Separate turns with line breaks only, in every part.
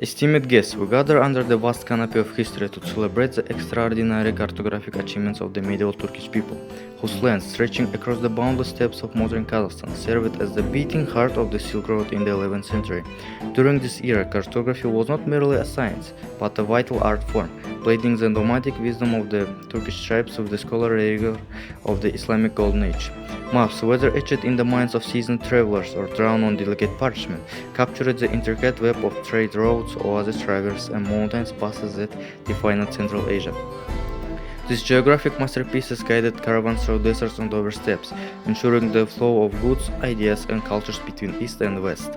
Esteemed guests, we gather under the vast canopy of history to celebrate the extraordinary cartographic achievements of the medieval Turkish people, whose lands, stretching across the boundless steppes of modern Kazakhstan, served as the beating heart of the Silk Road in the 11th century. During this era, cartography was not merely a science, but a vital art form, blending the nomadic wisdom of the Turkish tribes with the scholarly rigor of the Islamic Golden Age. Maps, whether etched in the minds of seasoned travelers or drawn on delicate parchment, captured the intricate web of trade roads, oasis rivers, and mountains passes that defined Central Asia. These geographic masterpieces guided caravans through deserts and over steppes, ensuring the flow of goods, ideas, and cultures between East and West.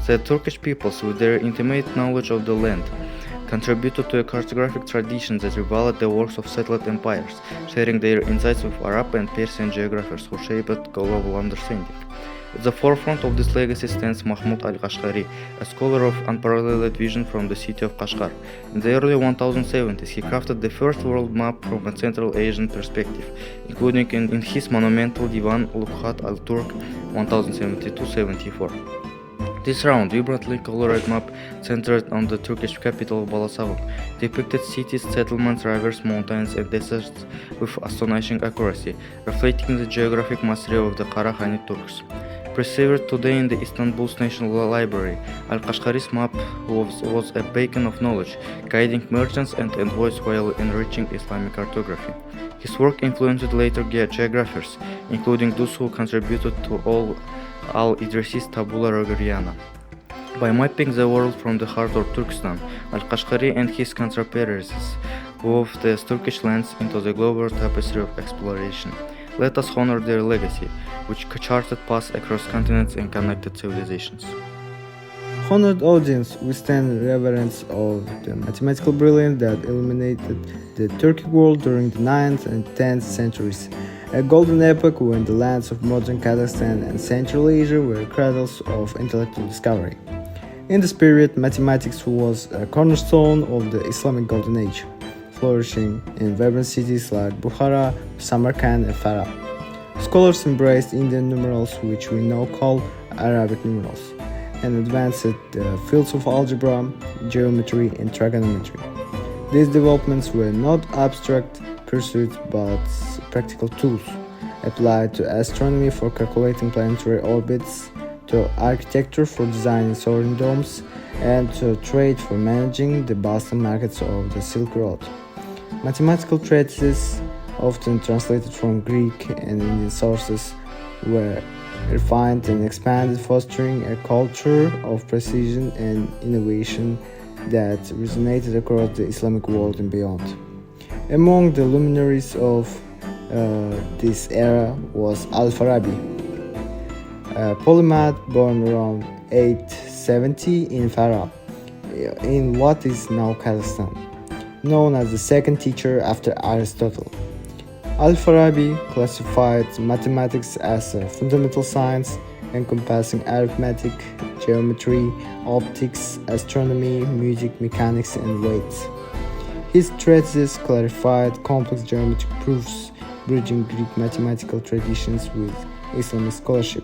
The Turkish peoples, with their intimate knowledge of the land, contributed to a cartographic tradition that revealed the works of settled empires, sharing their insights with Arab and Persian geographers who shaped global understanding. At the forefront of this legacy stands Mahmud al-Qashqari, a scholar of unparalleled vision from the city of Qashqar. In the early 1070s, he crafted the first world map from a Central Asian perspective, including in his monumental Divan Lukhat al-Turk 1072-74. This round, vibrantly colored map, centered on the Turkish capital of Balasagun, depicted cities, settlements, rivers, mountains, and deserts with astonishing accuracy, reflecting the geographic mastery of the Karahanid Turks. Preserved today in the Istanbul's National Library, Al-Qashqari's map was a beacon of knowledge, guiding merchants and envoys while enriching Islamic cartography. His work influenced later geographers, including those who contributed to Al-Idrisi's Tabula Rogeriana. By mapping the world from the heart of Turkestan, Al-Qashqari and his contemporaries wove the Turkish lands into the global tapestry of exploration. Let us honor their legacy, which charted paths across continents and connected civilizations.
Honored audience, we stand in reverence of the mathematical brilliance that illuminated the Turkic world during the 9th and 10th centuries, a golden epoch when the lands of modern Kazakhstan and Central Asia were cradles of intellectual discovery. In this period, mathematics was a cornerstone of the Islamic Golden Age, flourishing in vibrant cities like Bukhara, Samarkand, and Farah. Scholars embraced Indian numerals, which we now call Arabic numerals, and advanced the fields of algebra, geometry, and trigonometry. These developments were not abstract pursuits but practical tools, applied to astronomy for calculating planetary orbits, to architecture for designing soaring domes, and to trade for managing the bustling markets of the Silk Road. Mathematical treatises, often translated from Greek and Indian sources, were refined and expanded, fostering a culture of precision and innovation that resonated across the Islamic world and beyond. Among the luminaries of this era was Al-Farabi, a polymath born around 870 in Farah, in what is now Kazakhstan, known as the second teacher after Aristotle. Al-Farabi classified mathematics as a fundamental science encompassing arithmetic, geometry, optics, astronomy, music, mechanics, and weights. His treatises clarified complex geometric proofs, bridging Greek mathematical traditions with Islamic scholarship.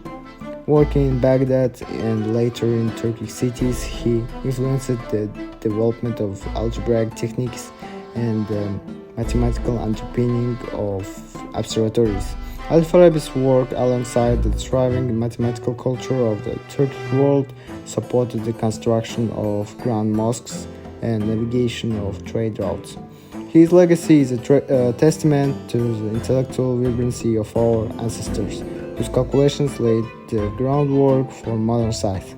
Working in Baghdad and later in Turkic cities, he influenced the development of algebraic techniques and the mathematical underpinning of observatories. Al-Farabi's work, alongside the thriving mathematical culture of the Turkic world, supported the construction of grand mosques and navigation of trade routes. His legacy is a testament to the intellectual vibrancy of our ancestors, whose calculations laid the groundwork for modern science.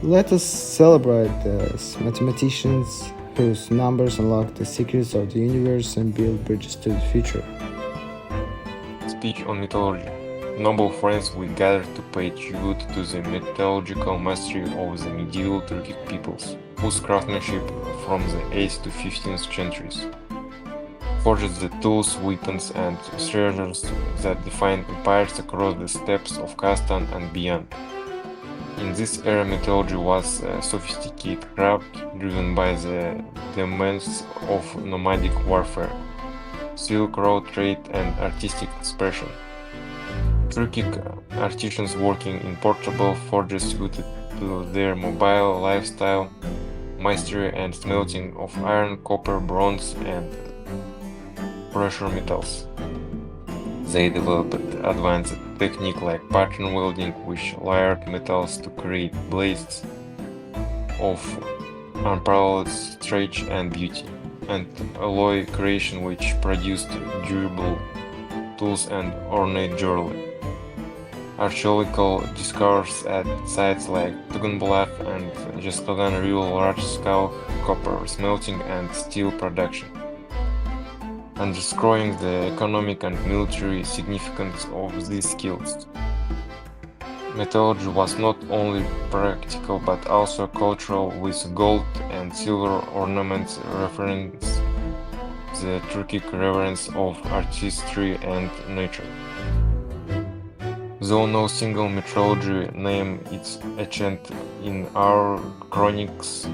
Let us celebrate the mathematicians whose numbers unlock the secrets of the universe and build bridges to the future.
Speech on mythology. Noble friends, we gather to pay tribute to the mythological mastery of the medieval Turkic peoples, whose craftsmanship from the 8th to 15th centuries forged the tools, weapons, and treasures that defined empires across the steppes of Kazakhstan and beyond. In this era, mythology was a sophisticated craft driven by the demands of nomadic warfare, Silk Road trade, and artistic expression. Turkic artisans working in portable forges suited to their mobile lifestyle mastery and smelting of iron, copper, bronze, and pressure metals. They developed advanced technique like pattern welding, which layered metals to create blades of unparalleled stretch and beauty, and alloy creation, which produced durable tools and ornate jewelry. Archaeological discoveries at sites like Tugunbulak and Jeskalgan reveal large-scale copper smelting and steel production, underscoring the economic and military significance of these skills. Metallurgy was not only practical but also cultural, with gold and silver ornaments reference the Turkic reverence of artistry and nature. Though no single metallurgy name is etched in our chroniques,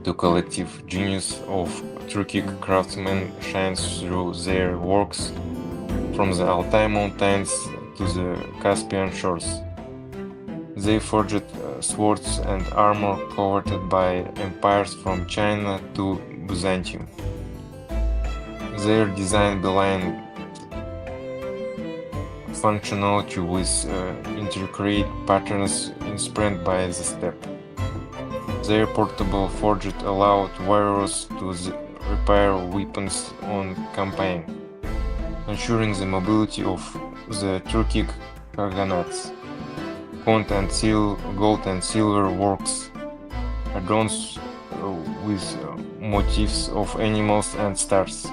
the collective genius of Turkic craftsmen shines through their works, from the Altai Mountains to the Caspian shores. They forged swords and armor coveted by empires from China to Byzantium. Their design belied functionality with intricate patterns inspired by the steppe. Their portable forges allowed warriors to repair weapons on campaign, ensuring the mobility of the Turkic khaganates. Gold and silver works, adorned with motifs of animals and stars,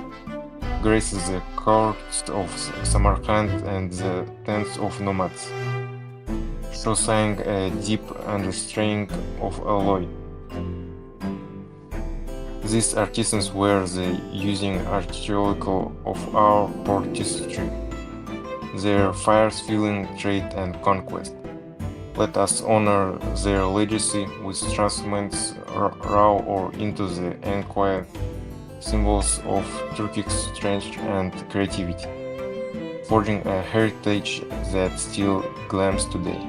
graces the courts of Samarkand and the tents of nomads, showing a deep understanding of alloy. These artisans were the using archaeological of our port history, their fires-fueling trade and conquest. Let us honor their legacy with transcendence raw or into the inquiry, symbols of Turkic strength and creativity, forging a heritage that still gleams today.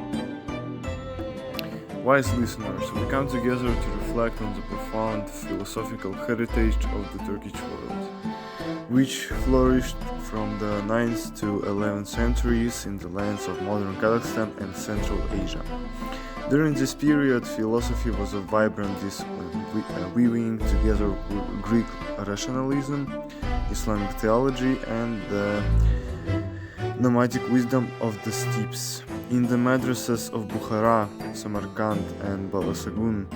Wise listeners, we come together to reflect on the profound philosophical heritage of the Turkic world, which flourished from the 9th to 11th centuries in the lands of modern Kazakhstan and Central Asia. During this period, philosophy was a vibrant discipline, weaving together Greek rationalism, Islamic theology, and the nomadic wisdom of the steppes. In the madrasas of Bukhara, Samarkand, and Balasagun,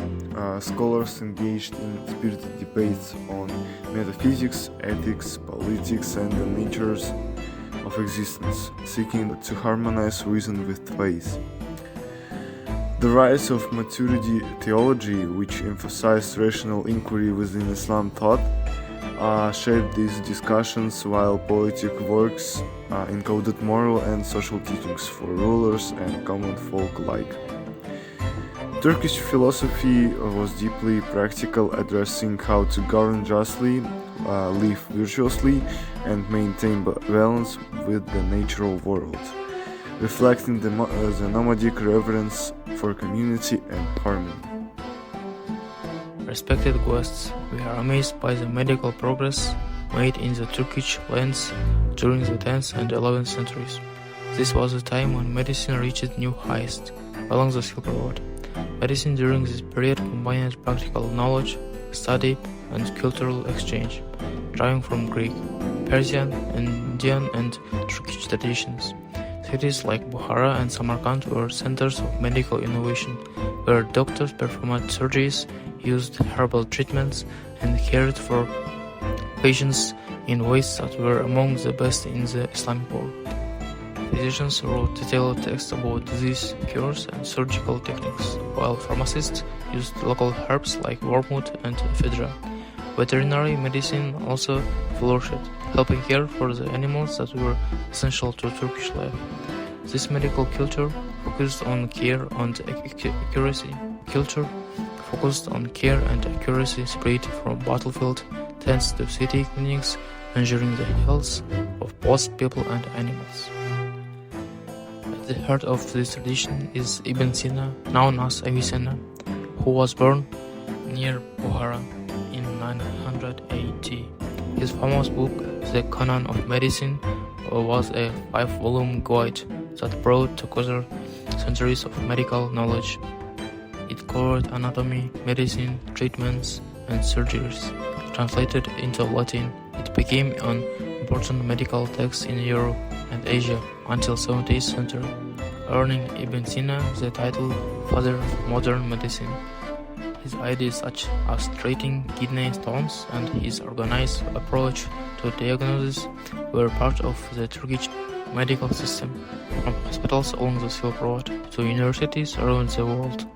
scholars engaged in spirited debates on metaphysics, ethics, politics, and the natures of existence, seeking to harmonize reason with faith. The rise of maturity theology, which emphasized rational inquiry within Islam thought, shaped these discussions, while poetic works encoded moral and social teachings for rulers and common folk alike. Turkish philosophy was deeply practical, addressing how to govern justly, live virtuously, and maintain balance with the natural world, reflecting the nomadic reverence for community and harmony.
Respected guests, we are amazed by the medical progress made in the Turkic lands during the 10th and 11th centuries. This was a time when medicine reached new heights along the Silk Road. Medicine during this period combined practical knowledge, study, and cultural exchange, drawing from Greek, Persian, Indian, and Turkic traditions. Cities like Bukhara and Samarkand were centers of medical innovation, where doctors performed surgeries, used herbal treatments, and cared for patients in ways that were among the best in the Islamic world. Physicians wrote detailed texts about disease cures and surgical techniques, while pharmacists used local herbs like wormwood and ephedra. Veterinary medicine also flourished, helping care for the animals that were essential to Turkish life. This medical culture focused on care and accuracy. Spread from battlefield tents to city clinics, ensuring the health of both people and animals. At the heart of this tradition is Ibn Sina, known as Avicenna, who was born near Bukhara in 980. His famous book, The Canon of Medicine, was a 5-volume guide that brought together centuries of medical knowledge. It covered anatomy, medicine, treatments, and surgeries. Translated into Latin, it became an important medical text in Europe and Asia until 17th century, earning Ibn Sina the title Father of Modern Medicine. His ideas such as treating kidney stones and his organized approach to diagnosis were part of the Turkic medical system, from hospitals along the Silk Road to universities around the world.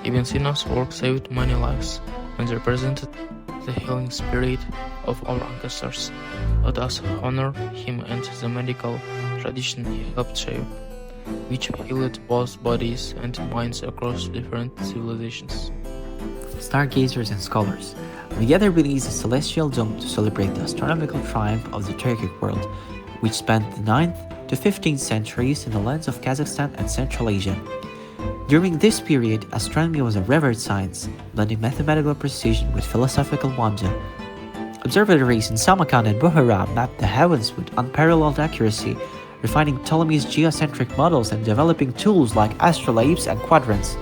Ibn Sina's work saved many lives and represented the healing spirit of our ancestors. Let us honor him and the medical tradition he helped shape, which healed both bodies and minds across different civilizations.
Stargazers and scholars together released a celestial dome to celebrate the astronomical triumph of the Turkic world, which spanned the 9th to 15th centuries in the lands of Kazakhstan and Central Asia. During this period, astronomy was a revered science, blending mathematical precision with philosophical wonder. Observatories in Samarkand and Bukhara mapped the heavens with unparalleled accuracy, refining Ptolemy's geocentric models and developing tools like astrolabes and quadrants.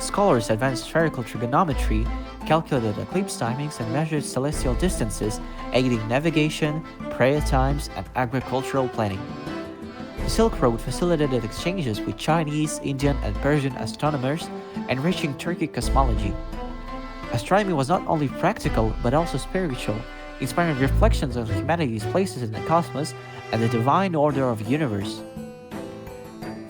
Scholars advanced spherical trigonometry, calculated eclipse timings, and measured celestial distances, aiding navigation, prayer times, and agricultural planning. The Silk Road facilitated exchanges with Chinese, Indian, and Persian astronomers, enriching Turkic cosmology. Astronomy was not only practical but also spiritual, inspiring reflections on humanity's places in the cosmos and the divine order of the universe.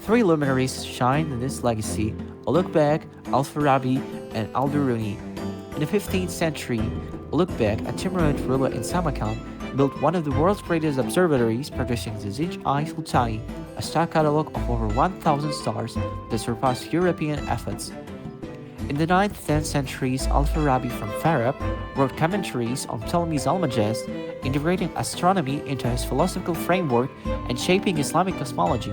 3 luminaries shine in this legacy: Ulugh-Beg, Al-Farabi, and Al-Biruni. In the 15th century, Ulugh-Beg, a Timurid ruler in Samarkand, built one of the world's greatest observatories, producing the Zij-i-Sultai, a star catalogue of over 1,000 stars that surpassed European efforts. In the 9th-10th centuries, Al-Farabi from Farab wrote commentaries on Ptolemy's Almagest, integrating astronomy into his philosophical framework and shaping Islamic cosmology.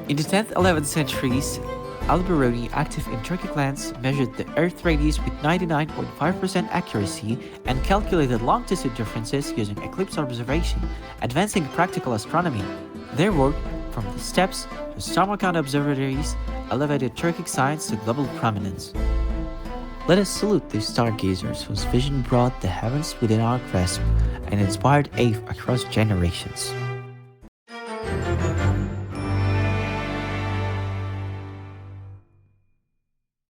In the 10th-11th centuries, Al-Biruni, active in Turkic lands, measured the Earth radius with 99.5% accuracy and calculated longitude differences using eclipse observation, advancing practical astronomy. Their work, from the steppes to Samarkand observatories, elevated Turkic science to global prominence. Let us salute these stargazers whose vision brought the heavens within our grasp and inspired awe across generations.